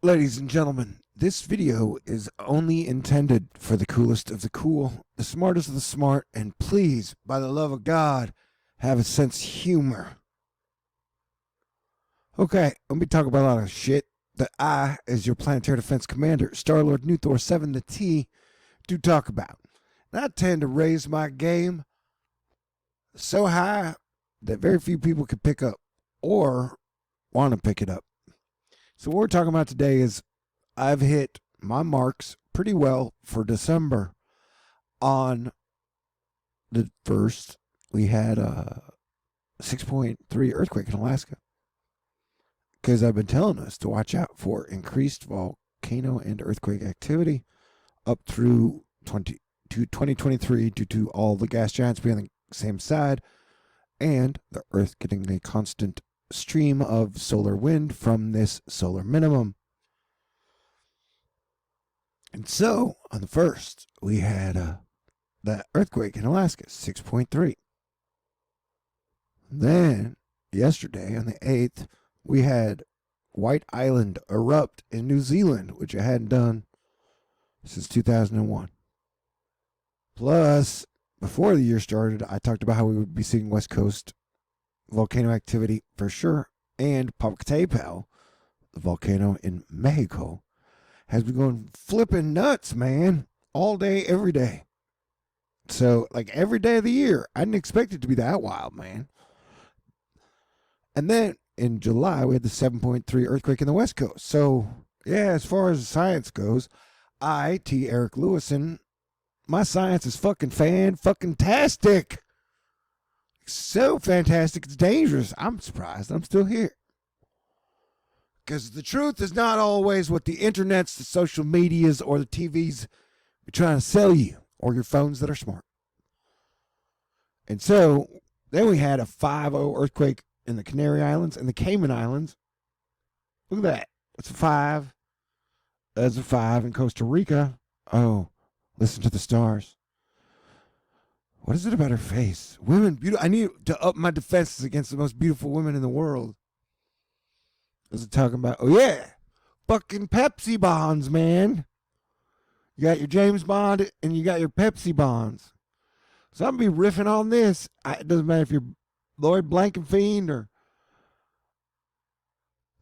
Ladies and gentlemen, this video is only intended for the coolest of the cool, the smartest of the smart, and please, by the love of God, have a sense of humor. Okay, let me talk about a lot of shit that I, as your planetary defense commander, Star-Lord Nuthor 7 the T, do talk about. And I tend to raise my game so high that very few people can pick up or want to pick it up. So what we're talking about today is I've hit my marks pretty well for December. On the 1st, we had a 6.3 earthquake in Alaska. Because I've been telling us to watch out for increased volcano and earthquake activity up through 2023 due to all the gas giants being on the same side and the Earth getting a constant stream of solar wind from this solar minimum. And so, on the 1st, we had that earthquake in Alaska, 6.3. Then, yesterday, on the 8th, we had White Island erupt in New Zealand, which it hadn't done since 2001. Plus, before the year started, I talked about how we would be seeing West Coast volcano activity for sure, and Popocatépetl, the volcano in Mexico, has been going flipping nuts, man, all day, every day. So, like every day of the year, I didn't expect it to be that wild, man. And then in July, we had the 7.3 earthquake in the West Coast. So, yeah, as far as science goes, I, T. Eric Lewison, my science is fucking tastic. So fantastic, it's dangerous. I'm surprised I'm still here. Because the truth is not always what the internets, the social medias, or the TVs are trying to sell you, or your phones that are smart. And so, then we had a 5.0 earthquake in the Canary Islands and the Cayman Islands. Look at that. That's a 5. That's a 5 in Costa Rica. Oh, listen to the stars. What is it about her face? Women, I need to up my defenses against the most beautiful women in the world. What's it talking about? Oh, yeah. Fucking Pepsi bonds, man. You got your James Bond and you got your Pepsi bonds. So I'm going to be riffing on this. It doesn't matter if you're Lloyd Blankenfiend or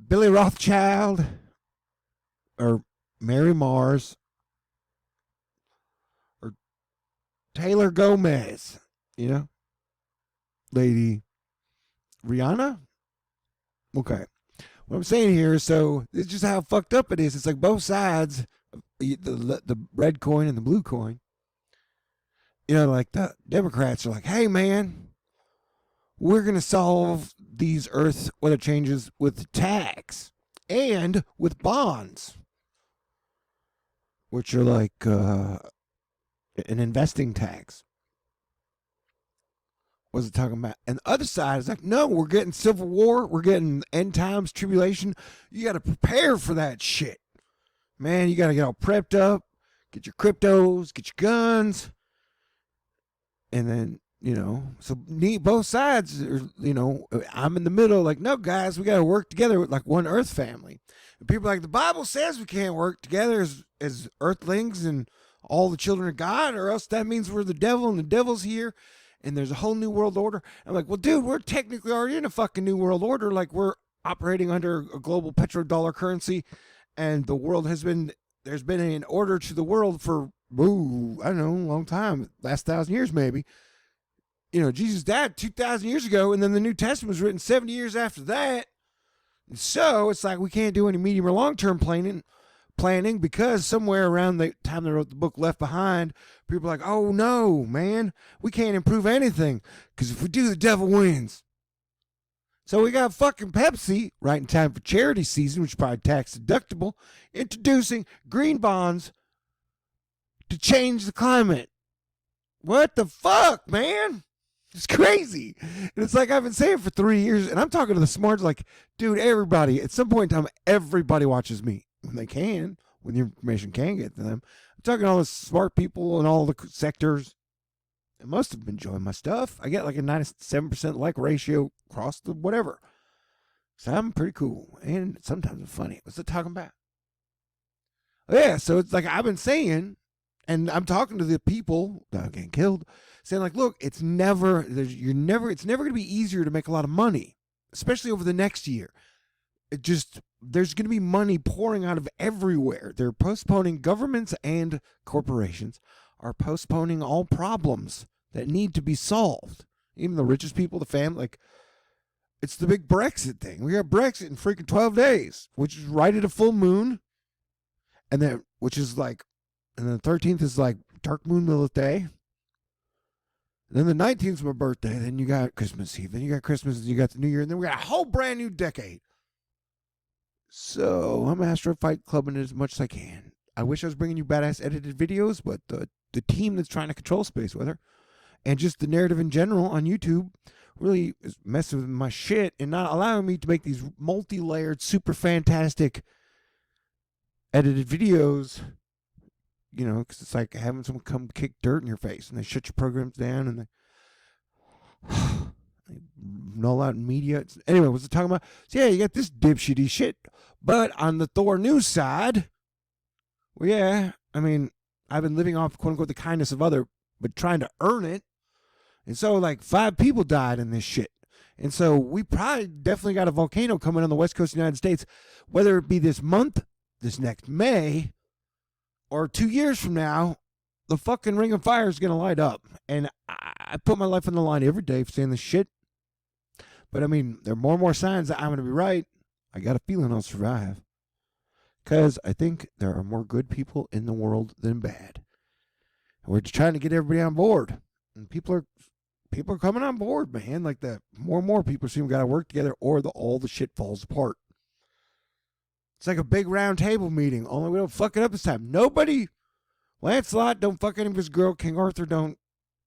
Billy Rothschild or Mary Mars or Taylor Gomez, you know, Lady Rihanna. Okay. What I'm saying here is, so this is just how fucked up it is. It's like both sides, the red coin and the blue coin. You know, like the Democrats are like, hey, man, we're going to solve these earth weather changes with tax and with bonds, which are like an investing tax. What's it talking about? And the other side is like, no, we're getting civil war. We're getting end times tribulation. You got to prepare for that shit. Man, you got to get all prepped up, get your cryptos, get your guns. And then, you know, so both sides, are, you know, I'm in the middle like, no, guys, we got to work together with like one earth family. And people are like, the Bible says we can't work together as earthlings and all the children of God, or else that means we're the devil and the devil's here. And there's a whole new world order. I'm like, well, dude, we're technically already in a fucking new world order. Like, we're operating under a global petrodollar currency, and the world there's been an order to the world for, I don't know, a long time, last 1,000 years maybe. You know, Jesus died 2,000 years ago, and then the New Testament was written 70 years after that. And so it's like we can't do any medium or long-term planning because somewhere around the time they wrote the book Left Behind, people are like, oh no, man, we can't improve anything because if we do, the devil wins. So we got fucking Pepsi right in time for charity season, which is probably tax deductible, introducing green bonds to change the climate. What the fuck, man? It's crazy. And it's like I've been saying for 3 years, and I'm talking to the smarts like, dude, everybody, at some point in time, everybody watches me. When they can, when the information can get to them. I'm talking to all the smart people in all the sectors. And most of them enjoy my stuff. I get like a 97% like ratio across the whatever. So I'm pretty cool. And sometimes I'm funny. What's it talking about? Yeah, so it's like I've been saying, and I'm talking to the people that are getting killed, saying like, look, it's never it's never going to be easier to make a lot of money, especially over the next year. It just there's going to be money pouring out of everywhere. They're postponing, governments and corporations are postponing all problems that need to be solved. Even the richest people, the family, like it's the big Brexit thing. We got Brexit in freaking 12 days, which is right at a full moon. And then, which is like, and then the 13th is like dark moon Lilith day. And then the 19th is my birthday. Then you got Christmas Eve. Then you got Christmas. And you got the New Year. And then we got a whole brand new decade. So I'm Astro Fight Clubbing it as much as I can. I wish I was bringing you badass edited videos, but the team that's trying to control Space Weather and just the narrative in general on YouTube really is messing with my shit and not allowing me to make these multi-layered, super fantastic edited videos, you know, because it's like having someone come kick dirt in your face and they shut your programs down and they null out media. Anyway, what's it talking about? So yeah, you got this dipshitty shit. But on the Thor news side, well, yeah, I mean, I've been living off, quote unquote, the kindness of other, but trying to earn it. And so, like, 5 people died in this shit. And so we probably definitely got a volcano coming on the west coast of the United States, whether it be this month, this next May, or 2 years from now, the fucking ring of fire is going to light up. And I put my life on the line every day for saying this shit. But I mean, there are more and more signs that I'm going to be right. I got a feeling I'll survive. Because I think there are more good people in the world than bad. And we're just trying to get everybody on board. And people are coming on board, man. Like that, more and more people seem got to work together, or all the shit falls apart. It's like a big round table meeting. Only we don't fuck it up this time. Nobody, Lancelot don't fuck any of his girl. King Arthur don't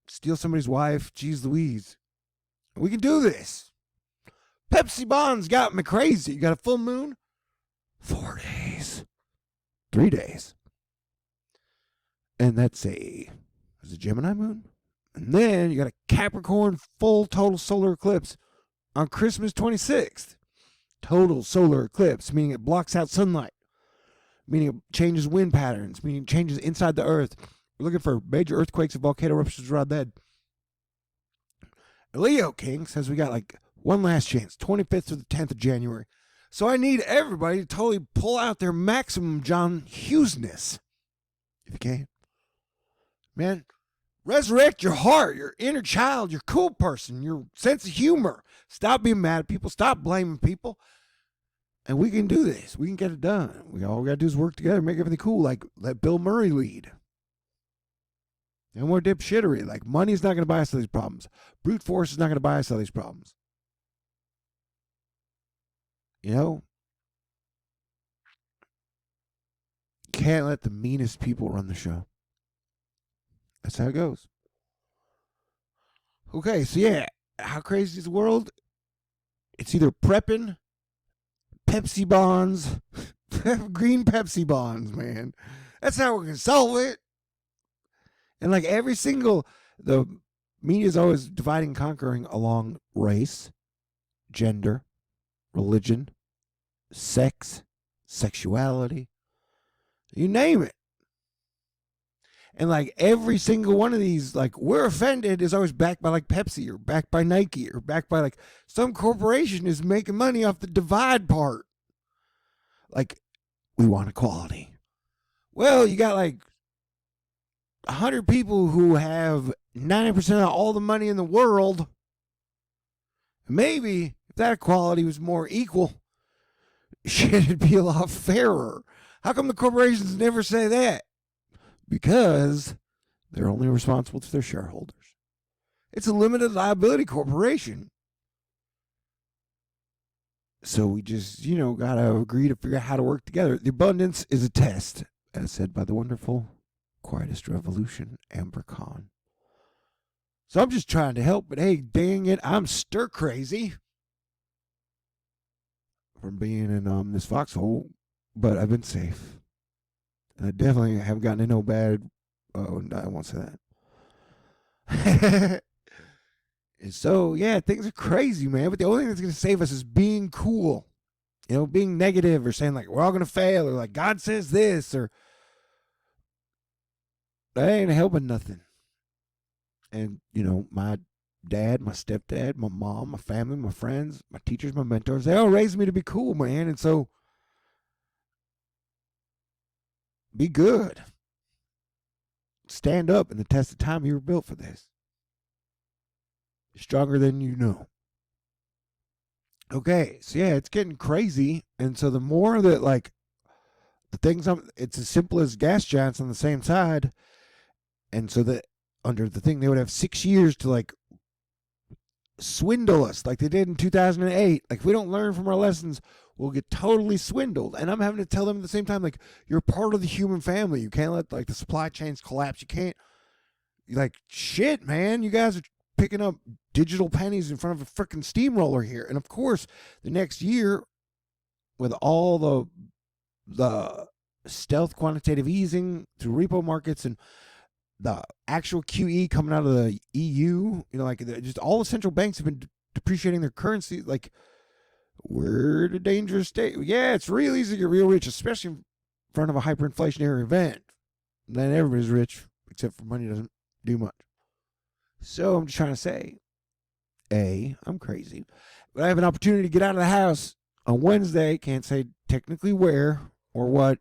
steal somebody's wife. Jeez Louise. We can do this. Pepsi Bonds got me crazy. You got a full moon? 4 days. 3 days. And that's a Gemini moon. And then you got a Capricorn full total solar eclipse on Christmas 26th. Total solar eclipse, meaning it blocks out sunlight, meaning it changes wind patterns, meaning it changes inside the earth. We're looking for major earthquakes and volcano eruptions around then. Leo King says we got like one last chance, 25th through the 10th of January. So I need everybody to totally pull out their maximum John Hughesness. If you can. Man, resurrect your heart, your inner child, your cool person, your sense of humor. Stop being mad at people. Stop blaming people. And we can do this. We can get it done. All we got to do is work together, make everything cool. Like, let Bill Murray lead. No more dipshittery. Like, money's not going to buy us all these problems. Brute force is not going to buy us all these problems. You know? Can't let the meanest people run the show. That's how it goes. Okay, so yeah. How crazy is the world? It's either prepping, Pepsi bonds, green Pepsi bonds, man. That's how we're going to solve it. And like the media is always dividing and conquering along race, gender, religion, sex, sexuality, you name it. And like every single one of these, like we're offended is always backed by like Pepsi or backed by Nike or backed by like some corporation is making money off the divide part. Like we want equality. Well, you got like 100 people who have 90% of all the money in the world. Maybe if that equality was more equal, shit would be a lot fairer. How come the corporations never say that? Because they're only responsible to their shareholders. It's a limited liability corporation. So we just, got to agree to figure out how to work together. The abundance is a test, as said by the wonderful Quietest Revolution, Amber Khan. So I'm just trying to help, but hey, dang it, I'm stir crazy from being in this foxhole, but I've been safe. And I definitely haven't gotten into no bad. Oh, no, I won't say that. And so, yeah, things are crazy, man. But the only thing that's going to save us is being cool. Being negative or saying, like, we're all going to fail or, like, God says this or that ain't helping nothing. And, my dad, my stepdad, my mom, my family, my friends, my teachers, my mentors, they all raised me to be cool, man. And so be good. Stand up in the test of time. You were built for this. You're stronger than you know. Okay, so yeah, it's getting crazy. And so the more that, like, the things, it's as simple as gas giants on the same side. And so that under the thing, they would have 6 years to, like, swindle us like they did in 2008. Like, if we don't learn from our lessons, we'll get totally swindled. And I'm having to tell them at the same time, like, you're part of the human family. You can't let, like, the supply chains collapse. You can't, like, shit, man. You guys are picking up digital pennies in front of a freaking steamroller here. And of course, the next year, with all the stealth quantitative easing through repo markets and the actual QE coming out of the EU, like, just all the central banks have been depreciating their currency. Like, we're in a dangerous state. Yeah, it's real easy to get real rich, especially in front of a hyperinflationary event. And then everybody's rich, except for money doesn't do much. So I'm just trying to say, I'm crazy, but I have an opportunity to get out of the house on Wednesday. Can't say technically where or what,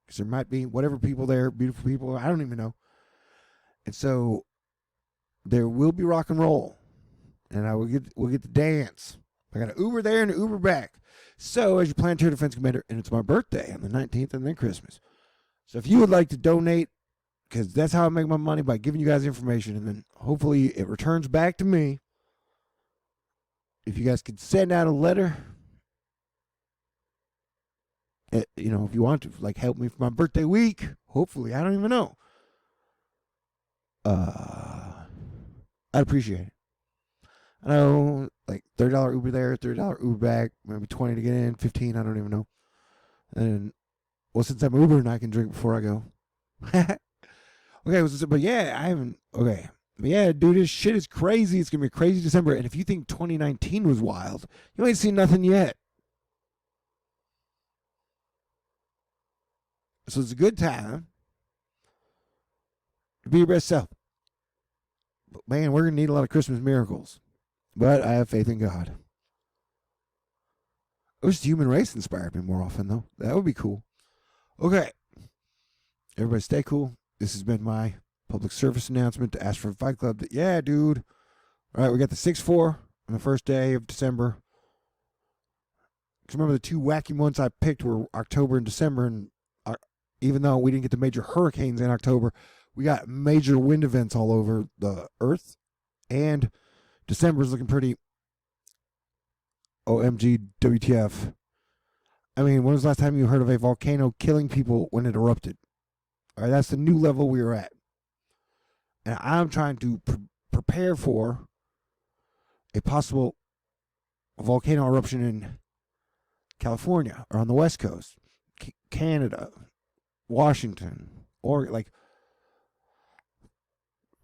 because there might be whatever people there, beautiful people, I don't even know. And so there will be rock and roll, and we'll get to dance. I got an Uber there and an Uber back. So as your Planetary Defense Commander, and it's my birthday on the 19th, and then Christmas. So if you would like to donate, because that's how I make my money, by giving you guys information, and then hopefully it returns back to me. If you guys could send out a letter, if you want to, like, help me for my birthday week, hopefully, I don't even know. I'd appreciate it. I know, like, $30 Uber there, $30 Uber back, maybe $20 to get in, $15, I don't even know. And, well, since I'm Ubering, I can drink before I go. Okay, but yeah, I haven't. Okay, but yeah, dude, this shit is crazy. It's gonna be a crazy December. And if you think 2019 was wild, you ain't seen nothing yet. So it's a good time to be your best self. But man, we're gonna need a lot of Christmas miracles. But I have faith in God. I wish the human race inspired me more often, though. That would be cool. Okay, everybody, stay cool. This has been my public service announcement to ask for a Fight Club. Yeah, dude. All right, we got the 6-4 on the first day of December. Because remember, the two wacky ones I picked were October and December. And even though we didn't get the major hurricanes in October, we got major wind events all over the earth. And December's looking pretty OMG WTF. I mean, when was the last time you heard of a volcano killing people when it erupted? All right, that's the new level we are at. And I'm trying to prepare for a possible volcano eruption in California or on the West Coast, Canada, Washington, or like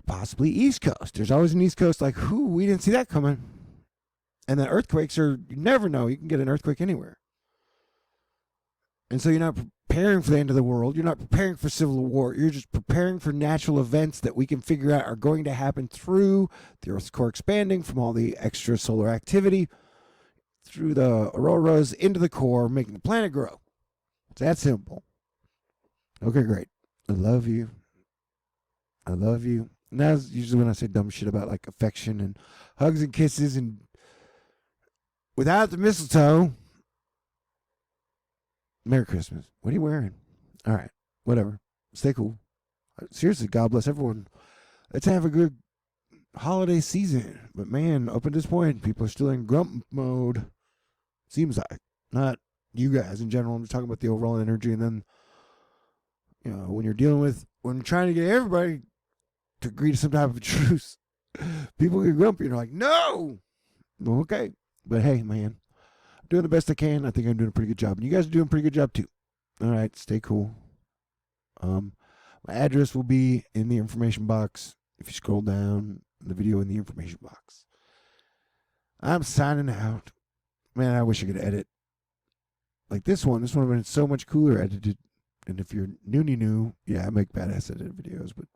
possibly East Coast. There's always an East Coast, like, we didn't see that coming. And then earthquakes you never know. You can get an earthquake anywhere. And so you're not preparing for the end of the world. You're not preparing for civil war. You're just preparing for natural events that we can figure out are going to happen through the Earth's core expanding from all the extra solar activity, through the auroras into the core, making the planet grow. It's that simple. Okay, great. I love you. I love you. And that's usually when I say dumb shit about, like, affection and hugs and kisses and without the mistletoe. Merry Christmas. What are you wearing? All right. Whatever. Stay cool. Seriously, God bless everyone. Let's have a good holiday season. But man, up at this point, people are still in grump mode. Seems like. Not you guys in general. I'm just talking about the overall energy. And then, when you're trying to get everybody to agree to some type of truce, people get grumpy and are like, no! Well, okay. But hey, man. Doing the best I can. I think I'm doing a pretty good job. And you guys are doing a pretty good job too. All right, stay cool. My address will be in the information box. If you scroll down, the video in the information box. I'm signing out. Man, I wish I could edit. Like this one. This one would have been so much cooler edited. And if you're new, yeah, I make badass edited videos, but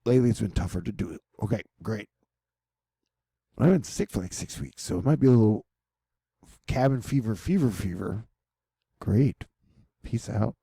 lately it's been tougher to do it. Okay, great. I've been sick for like 6 weeks, so it might be a little cabin fever. Great. Peace out.